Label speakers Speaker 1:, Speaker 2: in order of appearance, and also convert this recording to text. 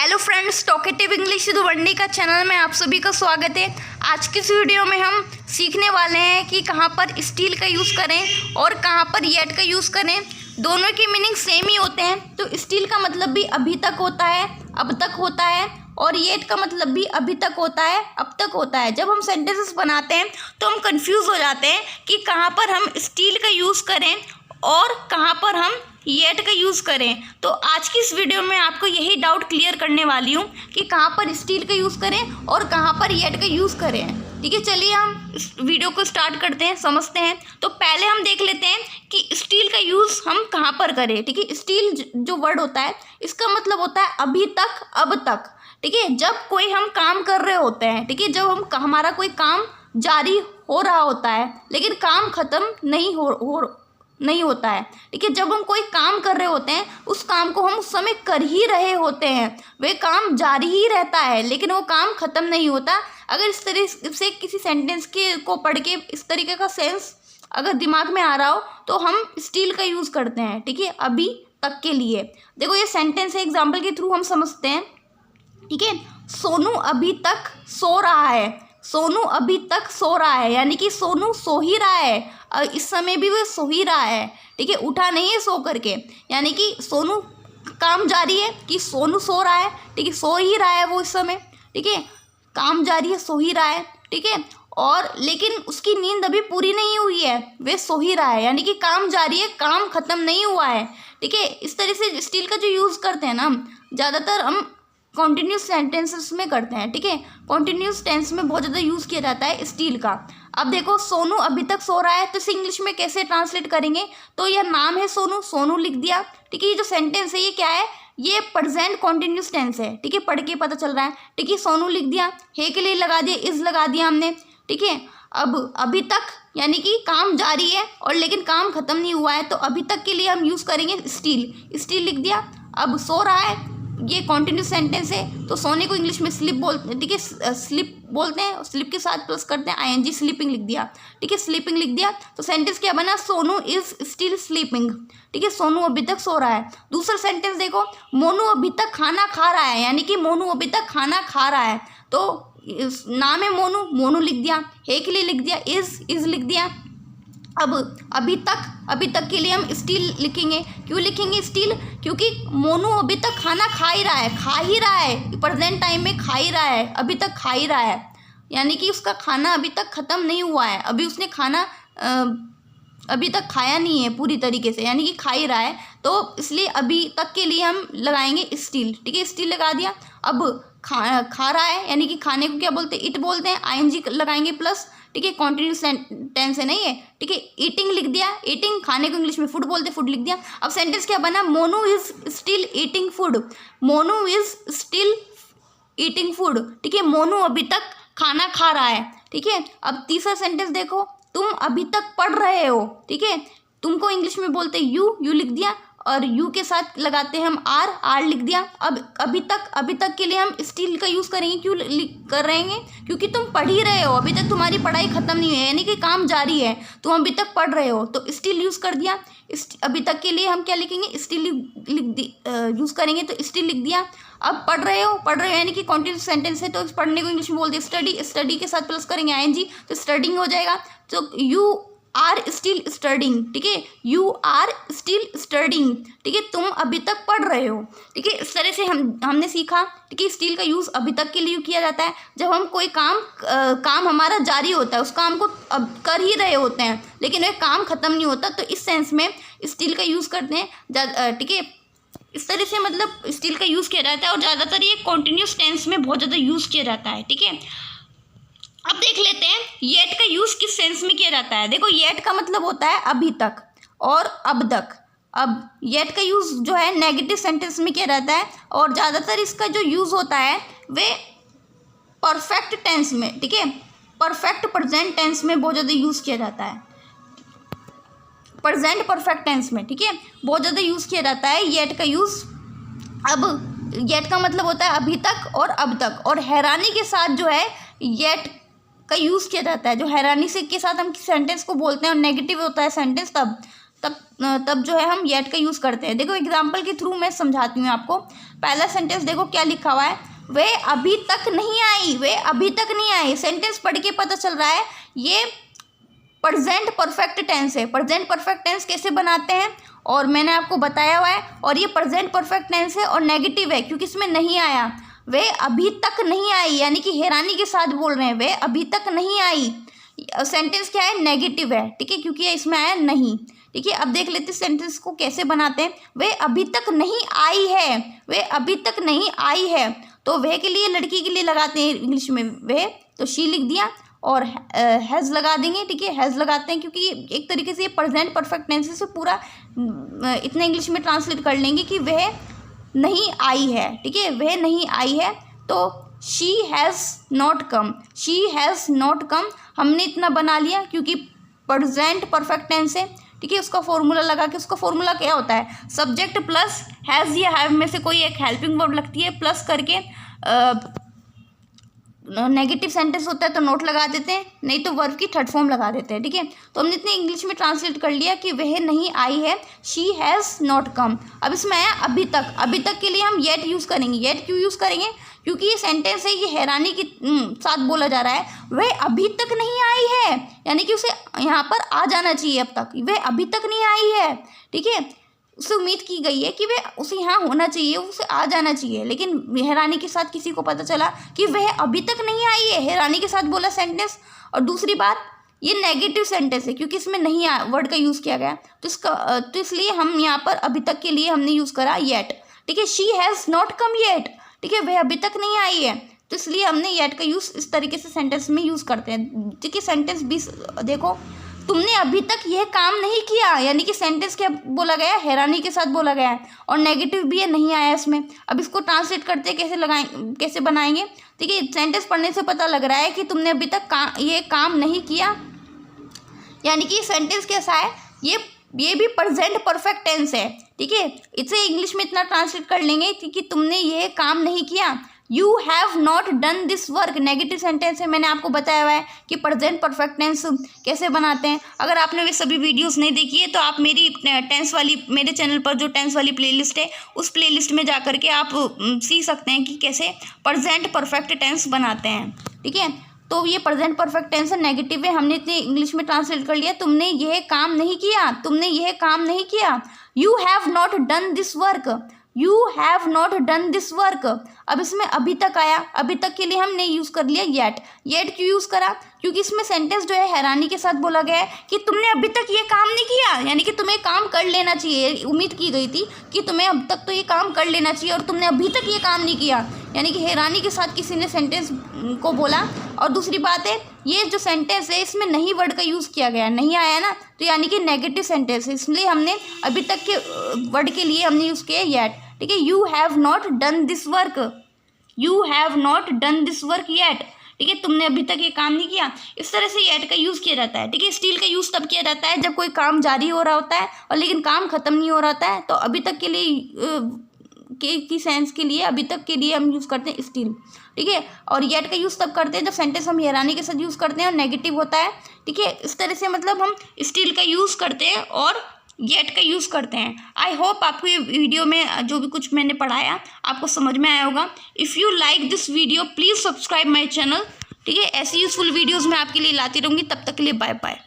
Speaker 1: Hello friends, talkative English with वंडी का channel में आप सभी का स्वागत है। आज की इस वीडियो में हम सीखने वाले हैं कि कहाँ पर स्टिल का यूज़ करें और कहाँ पर येट का यूज़ करें। दोनों के मीनिंग सेम ही होते हैं। तो स्टिल का मतलब भी अभी तक होता है, अब तक होता है, और येट का मतलब भी अभी तक होता है, अब तक होता है। जब हम सेंटेंसेस बनाते हैं तो हम कंफ्यूज हो जाते हैं कि कहाँ पर हम स्टिल का यूज़ करें और कहाँ पर हम येट का यूज़ करें। तो आज की इस वीडियो में आपको यही डाउट क्लियर करने वाली हूँ कि कहाँ पर स्टिल का यूज़ करें और कहाँ पर येट का यूज़ करें। ठीक है, चलिए हम इस वीडियो को स्टार्ट करते हैं, समझते हैं। तो पहले हम देख लेते हैं कि स्टिल का यूज़ हम कहाँ पर करें। ठीक है, स्टिल जो वर्ड होता है इसका मतलब होता है अभी तक, अब तक। ठीक है, जब कोई हम काम कर रहे होते हैं, ठीक है, जब हमारा कोई काम जारी हो रहा होता है लेकिन काम ख़त्म नहीं होता है। ठीक है, जब हम कोई काम कर रहे होते हैं उस काम को हम उस समय कर ही रहे होते हैं, वे काम जारी ही रहता है लेकिन वो काम ख़त्म नहीं होता। अगर इस तरह से किसी सेंटेंस को पढ़ के इस तरीके का सेंस अगर दिमाग में आ रहा हो तो हम स्टिल का यूज़ करते हैं। ठीक है, अभी तक के लिए। देखो ये सेंटेंस है, एग्जाम्पल के थ्रू हम समझते हैं। ठीक है, सोनू अभी तक सो रहा है। सोनू अभी तक सो रहा है यानी कि सोनू सो ही रहा है, इस समय भी वो सो ही रहा है। ठीक है, उठा नहीं है सो करके, यानी कि सोनू काम जारी है कि सोनू सो रहा है। ठीक है, सो ही रहा है वो इस समय। ठीक है, काम जारी है, सो ही रहा है। ठीक है, और लेकिन उसकी नींद अभी पूरी नहीं हुई है, वे सो ही रहा है, यानी कि काम जारी है, काम ख़त्म नहीं हुआ है। ठीक है, इस तरह से स्टिल का जो यूज़ करते हैं ना, ज़्यादातर हम कॉन्टिन्यूस सेंटेंसेस में करते हैं। ठीक है, कॉन्टिन्यूस टेंस में बहुत ज़्यादा यूज़ किया जाता है स्टिल का। अब देखो सोनू अभी तक सो रहा है तो इसे इंग्लिश में कैसे ट्रांसलेट करेंगे। तो यह नाम है सोनू, सोनू लिख दिया। ठीक है, ये जो सेंटेंस है ये क्या है, ये प्रेजेंट कॉन्टिन्यूस टेंस है। ठीक है, पढ़ के पता चल रहा है। ठीक है, सोनू लिख दिया, हे के लिए लगा दिया, इज लगा दिया हमने। ठीक है, अब अभी तक यानी कि काम जारी है और लेकिन काम ख़त्म नहीं हुआ है, तो अभी तक के लिए हम यूज़ करेंगे स्टिल। स्टिल लिख दिया। अब सो रहा है, ये कॉन्टिन्यूस सेंटेंस है तो सोने को इंग्लिश में स्लिप बोलते हैं। ठीक है, स्लिप बोलते हैं, स्लिप के साथ प्लस करते हैं आईएनजी, स्लीपिंग लिख दिया। ठीक है, स्लीपिंग लिख दिया तो सेंटेंस क्या बना, सोनू इज स्टिल स्लीपिंग। ठीक है, सोनू अभी तक सो रहा है। दूसरा सेंटेंस देखो, मोनू अभी तक खाना खा रहा है, यानी कि मोनू अभी तक खाना खा रहा है। तो नाम है मोनू, मोनू लिख दिया, हे के लिए लिख दिया, इज लिख दिया। अब अभी तक के लिए हम स्टिल लिखेंगे। क्यों लिखेंगे स्टिल, क्योंकि मोनू अभी तक खाना खा ही रहा है, प्रेजेंट टाइम में खा ही रहा है, अभी तक खा ही रहा है, यानी कि उसका खाना अभी तक ख़त्म नहीं हुआ है, अभी उसने खाना अभी तक खाया नहीं है पूरी तरीके से, यानी कि खा ही रहा है। तो इसलिए अभी तक के लिए हम लगाएंगे स्टिल। ठीक है, स्टिल लगा दिया। अब खा रहा है यानी कि खाने को क्या बोलते हैं, इट बोलते हैं, आईएनजी लगाएंगे प्लस। ठीक है, कॉन्टिन्यूस टेंस है नहीं है। ठीक है, ईटिंग लिख दिया, ईटिंग, खाने को इंग्लिश में फूड बोलते हैं, फूड लिख दिया। अब सेंटेंस क्या बना, Monu is still eating food. Monu is still eating food. ठीक है, मोनू अभी तक खाना खा रहा है। ठीक है, अब तीसरा सेंटेंस देखो, तुम अभी तक पढ़ रहे हो। ठीक है, तुमको इंग्लिश में बोलते हैं यू लिख दिया, और यू के साथ लगाते हैं हम आर लिख दिया। अब अभी तक के लिए हम स्टिल का यूज़ करेंगे। क्यों कर रहे हैं, क्योंकि तुम पढ़ ही रहे हो, अभी तक तुम्हारी पढ़ाई ख़त्म नहीं है, यानी कि काम जारी है, तुम अभी तक पढ़ रहे हो, तो स्टिल यूज़ कर दिया। अभी तक के लिए हम क्या लिखेंगे, स्टिल यूज़ करेंगे, तो स्टिल लिख दिया। अब पढ़ रहे हो यानी कि कॉन्टिन्यूस सेंटेंस है, तो पढ़ने को इंग्लिश में बोलते हैं स्टडी के साथ प्लस करेंगे आईएनजी, तो स्टडिंग हो जाएगा। तो यू आर स्टिल स्टडिंग। ठीक है, यू आर स्टिल स्टडिंग। ठीक है, तुम अभी तक पढ़ रहे हो। ठीक है, इस तरह से हमने सीखा। ठीक है, स्टिल का यूज़ अभी तक के लिए किया जाता है जब हम कोई काम हमारा जारी होता है, उस काम को अब कर ही रहे होते हैं लेकिन वह काम ख़त्म नहीं होता, तो इस सेंस में स्टिल का यूज़ करते हैं। ठीक है, इस तरह से मतलब स्टिल का यूज़ किया जाता है और ज़्यादातर ये कॉन्टिन्यूस टेंस में बहुत ज़्यादा यूज़ किया जाता है। ठीक है, अब देख लेते हैं येट का यूज़ किस सेंस में किया जाता है। देखो येट का मतलब होता है अभी तक और अब तक। अब येट का यूज़ जो है नेगेटिव सेंटेंस में किया जाता है और ज़्यादातर इसका जो यूज़ होता है वे परफेक्ट टेंस में। ठीक है, परफेक्ट प्रेजेंट टेंस में बहुत ज़्यादा यूज़ किया जाता है, प्रेजेंट परफेक्ट टेंस में। ठीक है, बहुत ज़्यादा यूज़ किया जाता है येट का यूज़। अब येट का मतलब होता है अभी तक और अब तक, और हैरानी के साथ जो है येट का यूज़ किया जाता है। जो हैरानी से के साथ हम सेंटेंस को बोलते हैं और नेगेटिव होता है सेंटेंस, तब तब जो है हम येट का यूज़ करते हैं। देखो एग्जाम्पल के थ्रू मैं समझाती हूँ आपको। पहला सेंटेंस देखो क्या लिखा हुआ है, वे अभी तक नहीं आई, वे अभी तक नहीं आई। सेंटेंस पढ़ के पता चल रहा है ये प्रेजेंट परफेक्ट टेंस है। प्रेजेंट परफेक्ट टेंस कैसे बनाते हैं और मैंने आपको बताया हुआ है। और ये प्रेजेंट परफेक्ट टेंस है और नेगेटिव है क्योंकि इसमें नहीं आया। वे अभी तक नहीं आई यानी कि हैरानी के साथ बोल रहे हैं, वे अभी तक नहीं आई। सेंटेंस क्या है, नेगेटिव है, ठीक है, क्योंकि इसमें आया नहीं। ठीक है, अब देख लेते सेंटेंस को कैसे बनाते हैं। वे अभी तक नहीं आई है, वे अभी तक नहीं आई है। तो वे के लिए लड़की के लिए लगाते हैं इंग्लिश में वे, तो शी लिख दिया और हैज़ लगा देंगे। ठीक है, हैज़ लगाते हैं क्योंकि एक तरीके से ये प्रेजेंट परफेक्ट टेंस से पूरा इतना इंग्लिश में ट्रांसलेट कर लेंगे कि वह नहीं आई है। ठीक है, वह नहीं आई है, तो she has not come, she has not come हमने इतना बना लिया क्योंकि प्रेजेंट परफेक्ट टेंस है। ठीक है, उसका फॉर्मूला लगा के, उसका फॉर्मूला क्या होता है, सब्जेक्ट प्लस हैज़ या हैव में से कोई एक हेल्पिंग वर्ब लगती है, प्लस करके नेगेटिव सेंटेंस होता है तो नोट लगा देते हैं, नहीं तो वर्ब की थर्ड फॉर्म लगा देते हैं। ठीक है, तो हमने इतने इंग्लिश में ट्रांसलेट कर लिया कि वह नहीं आई है, शी हैज़ नॉट कम। अब इसमें आया अभी तक। अभी तक के लिए हम येट यूज़ करेंगे। येट क्यों यूज़ करेंगे, क्योंकि ये सेंटेंस है, ये हैरानी के साथ बोला जा रहा है, वह अभी तक नहीं आई है, यानी कि उसे यहाँ पर आ जाना चाहिए। अब तक वह अभी तक नहीं आई है। ठीक है, उससे उम्मीद की गई है कि वह उसे यहाँ होना चाहिए, उसे आ जाना चाहिए, लेकिन हैरानी के साथ किसी को पता चला कि वह अभी तक नहीं आई है, हैरानी के साथ बोला सेंटेंस। और दूसरी बात, ये नेगेटिव सेंटेंस है क्योंकि इसमें नहीं वर्ड का यूज़ किया गया, तो इसलिए हम यहाँ पर अभी तक के लिए हमने यूज़ करा येट। ठीक है, she has not come yet. ठीक है, वह अभी तक नहीं आई है, तो इसलिए हमने येट का यूज़ इस तरीके से सेंटेंस में यूज़ करते हैं। ठीक है, सेंटेंस 20 देखो, तुमने अभी तक यह काम नहीं किया, यानी कि सेंटेंस क्या बोला गया, हैरानी के साथ बोला गया है और नेगेटिव भी है, नहीं आया इसमें। अब इसको ट्रांसलेट करते कैसे बनाएंगे। ठीक है, सेंटेंस पढ़ने से पता लग रहा है कि तुमने अभी तक ये काम नहीं किया, यानी कि सेंटेंस कैसा है, ये भी प्रेजेंट परफेक्ट टेंस है। ठीक है, इसे इंग्लिश में इतना ट्रांसलेट कर लेंगे कि तुमने ये काम नहीं किया, you have not done this work. Negative sentence है, मैंने आपको बताया हुआ है कि प्रेजेंट परफेक्ट टेंस कैसे बनाते हैं। अगर आपने वे सभी वीडियोस नहीं देखी है तो आप मेरी टेंस वाली, मेरे चैनल पर जो टेंस वाली प्लेलिस्ट है उस प्लेलिस्ट में जा करके आप सीख सकते हैं कि कैसे प्रेजेंट परफेक्ट टेंस बनाते हैं। ठीक है, तो ये प्रेजेंट परफेक्ट टेंस नेगेटिव है, हमने इतने इंग्लिश में ट्रांसलेट कर लिया, तुमने यह काम नहीं किया, तुमने यह काम नहीं किया, you have not done this work, you have not done this work. अब इसमें अभी तक आया, अभी तक के लिए हमने यूज़ कर लिया येट। येट क्यों यूज़ करा, क्योंकि इसमें सेंटेंस जो है हैरानी के साथ बोला गया है कि तुमने अभी तक ये काम नहीं किया, यानी कि तुम्हें काम कर लेना चाहिए। उम्मीद की गई थी कि तुम्हें अब तक तो ये काम कर लेना चाहिए और तुमने अभी तक ये काम नहीं किया, यानी कि हैरानी के साथ किसी ने सेंटेंस को बोला। और दूसरी बात है, ये जो सेंटेंस है इसमें नहीं वर्ड का यूज़ किया गया, नहीं आया ना, तो यानी कि नेगेटिव सेंटेंस है, इसलिए हमने अभी तक के वर्ड के लिए हमने यूज़ किया येट। ठीक है, you have not done this work, you have not done this work yet. ठीक है, तुमने अभी तक ये काम नहीं किया। इस तरह से येट का यूज़ किया जाता है। ठीक है, स्टिल का यूज़ तब किया जाता है जब कोई काम जारी हो रहा होता है और लेकिन काम ख़त्म नहीं हो रहा होता है, तो अभी तक के लिए की सेंस के लिए अभी तक के लिए हम यूज़ करते हैं स्टिल। ठीक है, और येट का यूज़ तब करते हैं जब सेंटेंस हम हैरानी के साथ यूज़ करते हैं और नेगेटिव होता है। ठीक है, इस तरह से मतलब हम स्टिल का यूज़ करते हैं और येट का यूज़ करते हैं। आई होप आपको ये वीडियो में जो भी कुछ मैंने पढ़ाया आपको समझ में आया होगा। If you like this video please subscribe my channel. ठीक है, ऐसी यूज़फुल वीडियोज़ मैं आपके लिए लाती रहूँगी। तब तक के लिए बाय बाय।